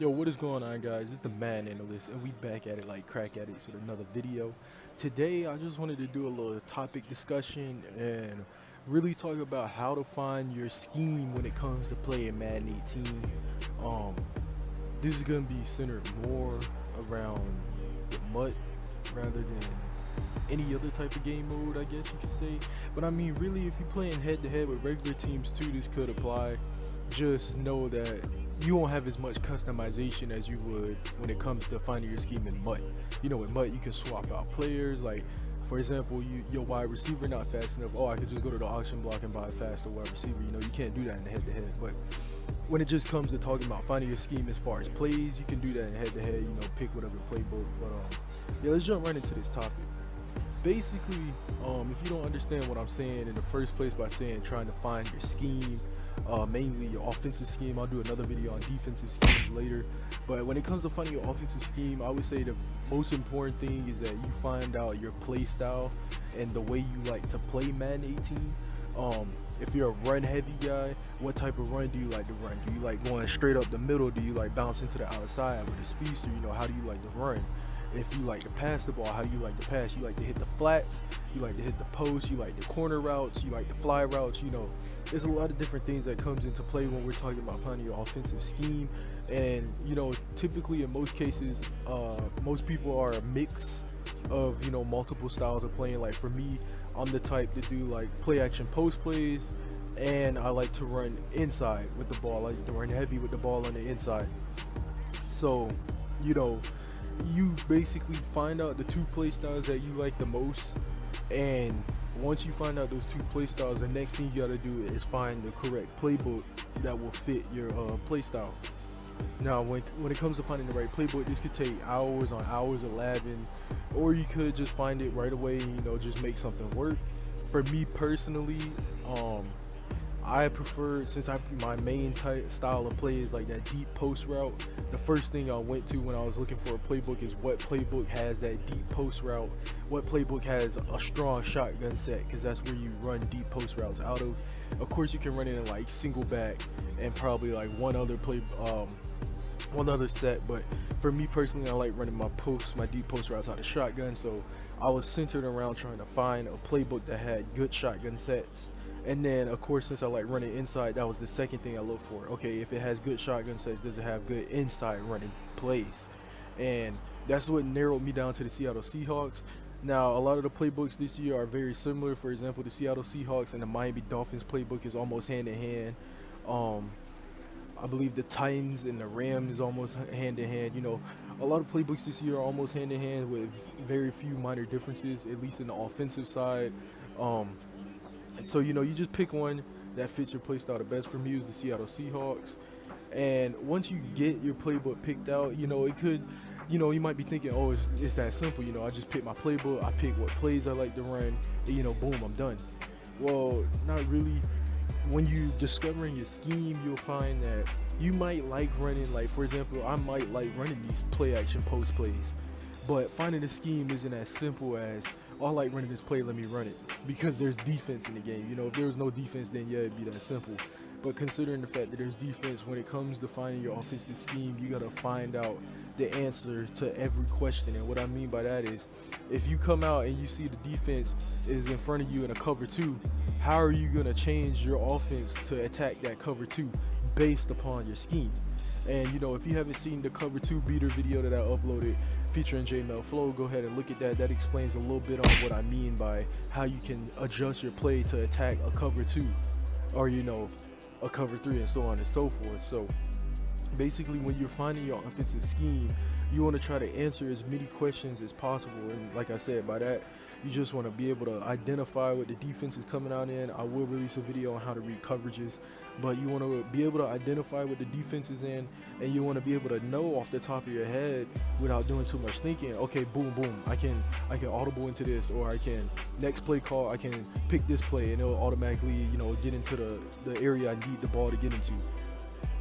Yo, what is going on, guys? It's the Madden Analyst, and we back at it like crack addicts with another video. Today, I just wanted to do a little topic discussion and really talk about how to find your scheme when it comes to playing Madden 18. Um, this is gonna be centered more around the MUT rather than any other type of game mode, I guess you could say. But I mean, really, if you're playing head-to-head with regular teams too, this could apply. Just know that you won't have as much customization as you would when it comes to finding your scheme in MUT. You know, with MUT, you can swap out players. Like, for example, your wide receiver not fast enough. Oh, I could just go to the auction block and buy a faster wide receiver. You know, you can't do that in the head-to-head. But when it just comes to talking about finding your scheme as far as plays, you can do that in head-to-head. You know, pick whatever playbook. But yeah, let's jump right into this topic. Basically, if you don't understand what I'm saying in the first place by saying trying to find your scheme, mainly your offensive scheme. I'll do another video on defensive schemes later. But when it comes to finding your offensive scheme, I would say the most important thing is that you find out your play style and the way you like to play Madden 18. If you're a run heavy guy, what type of run do you like to run? Do you like going straight up the middle? Do you like bouncing to the outside with a speedster? You know, how do you like to run? If you like to pass the ball, how you like to pass? You like to hit the flats, you like to hit the post, you like the corner routes, you like the fly routes. You know, there's a lot of different things that comes into play when we're talking about finding your offensive scheme. And you know, typically in most cases, most people are a mix of, you know, multiple styles of playing. Like for me, I'm the type to do like play action post plays, and I like to run inside with the ball. I like to run heavy with the ball on the inside. So, you know, you basically find out the two play styles that you like the most, and once you find out those two play styles, the next thing you gotta do is find the correct playbook that will fit your play style. Now, when it comes to finding the right playbook, this could take hours on hours of labbing, or you could just find it right away and, you know, just make something work. For me personally, I prefer, since my main style of play is like that deep post route, the first thing I went to when I was looking for a playbook is what playbook has that deep post route, what playbook has a strong shotgun set, because that's where you run deep post routes out of. Of course, you can run it in like single back and probably like one other set, but for me personally, I like running my deep post routes out of shotgun. So I was centered around trying to find a playbook that had good shotgun sets. And then, of course, since I like running inside, that was the second thing I look for. Okay, if it has good shotgun sets, does it have good inside running plays? And that's what narrowed me down to the Seattle Seahawks. Now, a lot of the playbooks this year are very similar. For example, the Seattle Seahawks and the Miami Dolphins playbook is almost hand in hand. I believe the Titans and the Rams is almost hand in hand. You know, a lot of playbooks this year are almost hand in hand with very few minor differences, at least in the offensive side. So, you know, you just pick one that fits your playstyle the best. For me, it was the Seattle Seahawks. And once you get your playbook picked out, you know, it could, you know, you might be thinking, oh, it's that simple. You know, I just pick my playbook, I pick what plays I like to run, and, you know, boom, I'm done. Well, not really. When you discovering your scheme, you'll find that you might like running, like, for example, I might like running these play action post plays. But finding a scheme isn't as simple as, oh, I like running this play, let me run it. Because there's defense in the game. You know, if there was no defense, then yeah, it'd be that simple. But considering the fact that there's defense, when it comes to finding your offensive scheme, you gotta find out the answer to every question. And what I mean by that is, if you come out and you see the defense is in front of you in a cover two, how are you gonna change your offense to attack that cover two based upon your scheme? And you know, if you haven't seen the cover two beater video that I uploaded featuring Jmellflo, go ahead and look at that. That explains a little bit on what I mean by how you can adjust your play to attack a cover two, or, you know, a cover three, and so on and so forth. So basically, when you're finding your offensive scheme, you want to try to answer as many questions as possible. And like I said, by that, you just want to be able to identify what the defense is coming out in. I will release a video on how to read coverages, but you want to be able to identify what the defense is in, and you want to be able to know off the top of your head without doing too much thinking. Okay, boom, boom, I can audible into this, or I can next play call, I can pick this play, and it'll automatically, you know, get into the area I need the ball to get into.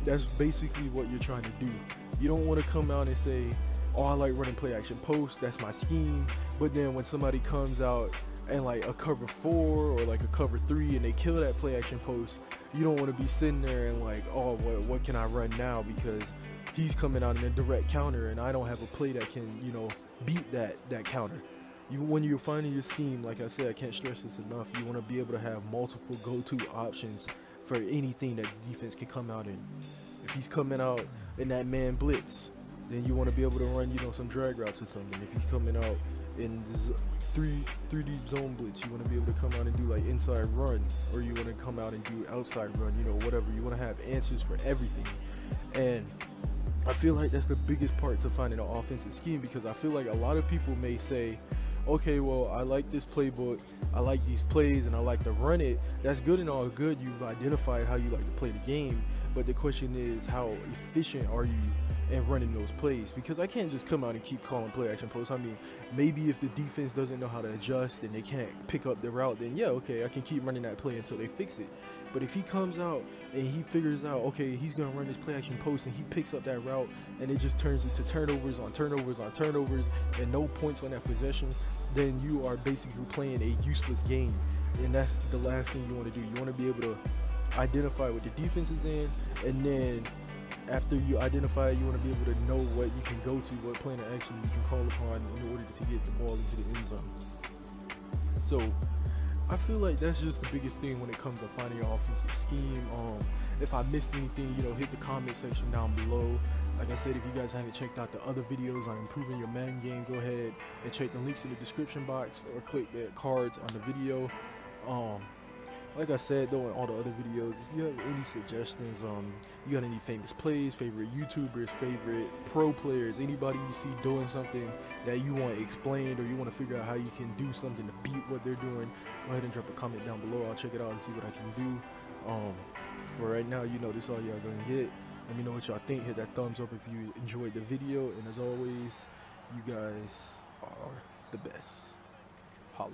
That's basically what you're trying to do. You don't want to come out and say, oh, I like running play action post, that's my scheme. But then when somebody comes out and like a cover 4 or like a cover 3 and they kill that play action post, you don't want to be sitting there and like, oh, what can I run now? Because he's coming out in a direct counter, and I don't have a play that can, beat that counter. When you're finding your scheme, like I said, I can't stress this enough. You want to be able to have multiple go-to options for anything that the defense can come out in. If he's coming out in that man blitz, then you want to be able to run, some drag routes or something. If he's coming out in this three deep zone blitz, you want to be able to come out and do like inside run, or you want to come out and do outside run, whatever. You want to have answers for everything. And I feel like that's the biggest part to finding an offensive scheme, because I feel like a lot of people may say, okay, well, I like this playbook, I like these plays, and I like to run it. That's good and all good. You've identified how you like to play the game, but the question is, how efficient are you in running those plays? Because I can't just come out and keep calling play action posts. I mean, maybe if the defense doesn't know how to adjust and they can't pick up the route, then yeah, okay, I can keep running that play until they fix it. But if he comes out and he figures out, okay, he's going to run this play action post, and he picks up that route, and it just turns into turnovers on turnovers on turnovers and no points on that possession, then you are basically playing a useless game. And that's the last thing you want to do. You want to be able to identify what the defense is in, and then after you identify it, you want to be able to know what you can go to, what plan of action you can call upon in order to get the ball into the end zone. So I feel like that's just the biggest thing when it comes to finding your offensive scheme. If I missed anything, hit the comment section down below. Like I said, if you guys haven't checked out the other videos on improving your Madden game, go ahead and check the links in the description box, or click the cards on the video. Like I said, though, in all the other videos, if you have any suggestions, you got any famous plays, favorite YouTubers, favorite pro players, anybody you see doing something that you want explained, or you want to figure out how you can do something to beat what they're doing, go ahead and drop a comment down below. I'll check it out and see what I can do. For right now, this is all y'all gonna get. Let me know what y'all think. Hit that thumbs up if you enjoyed the video, and as always, you guys are the best. Holla.